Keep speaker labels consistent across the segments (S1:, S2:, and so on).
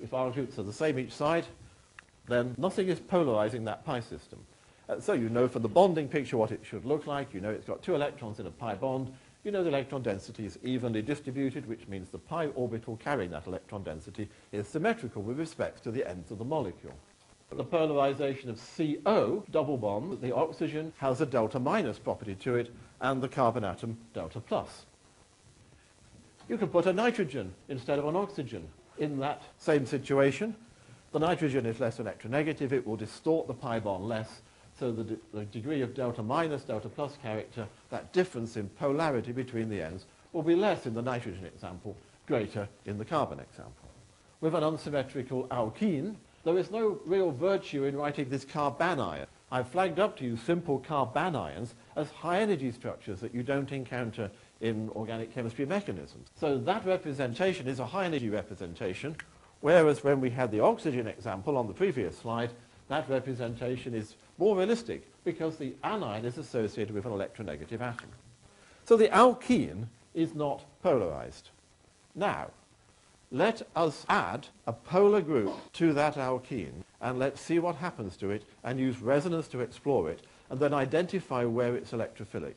S1: if R groups are the same each side, then nothing is polarizing that pi system. So you know from the bonding picture what it should look like. You know it's got 2 electrons in a pi bond. You know the electron density is evenly distributed, which means the pi orbital carrying that electron density is symmetrical with respect to the ends of the molecule. The polarization of CO, double bond, the oxygen has a delta minus property to it, and the carbon atom delta plus. You can put a nitrogen instead of an oxygen in that same situation. The nitrogen is less electronegative. It will distort the pi bond less, so the degree of delta minus, delta plus character, that difference in polarity between the ends, will be less in the nitrogen example, greater in the carbon example. With an unsymmetrical alkene, there is no real virtue in writing this carbanion. I've flagged up to you simple carbanions as high-energy structures that you don't encounter in organic chemistry mechanisms. So that representation is a high-energy representation, whereas when we had the oxygen example on the previous slide, that representation is more realistic because the anion is associated with an electronegative atom. So the alkene is not polarized. Now, let us add a polar group to that alkene and let's see what happens to it and use resonance to explore it and then identify where it's electrophilic.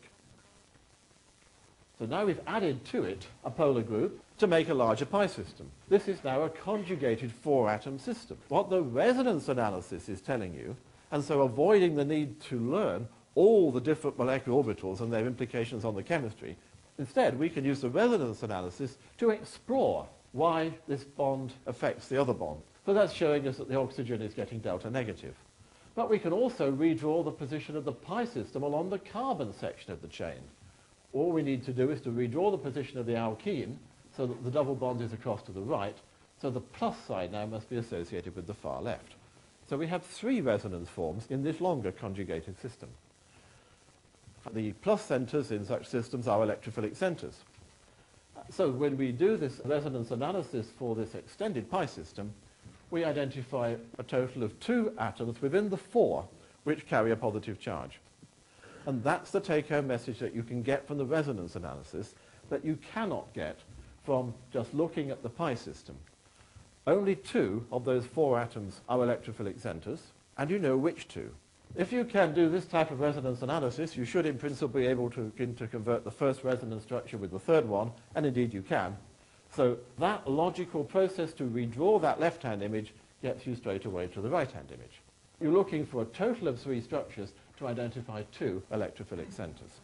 S1: So now we've added to it a polar group to make a larger pi system. This is now a conjugated 4-atom system. What the resonance analysis is telling you, and so avoiding the need to learn all the different molecular orbitals and their implications on the chemistry, instead we can use the resonance analysis to explore why this bond affects the other bond. So that's showing us that the oxygen is getting delta negative. But we can also redraw the position of the pi system along the carbon section of the chain. All we need to do is to redraw the position of the alkene so that the double bond is across to the right, so the plus side now must be associated with the far left. So we have 3 resonance forms in this longer conjugated system. The plus centers in such systems are electrophilic centers. So when we do this resonance analysis for this extended pi system, we identify a total of 2 atoms within the 4 which carry a positive charge. And that's the take-home message that you can get from the resonance analysis that you cannot get from just looking at the pi system. Only 2 of those 4 atoms are electrophilic centers, and you know which 2. If you can do this type of resonance analysis, you should in principle be able to begin to convert the first resonance structure with the third one, and indeed you can. So that logical process to redraw that left-hand image gets you straight away to the right-hand image. You're looking for a total of 3 structures to identify 2 electrophilic centers.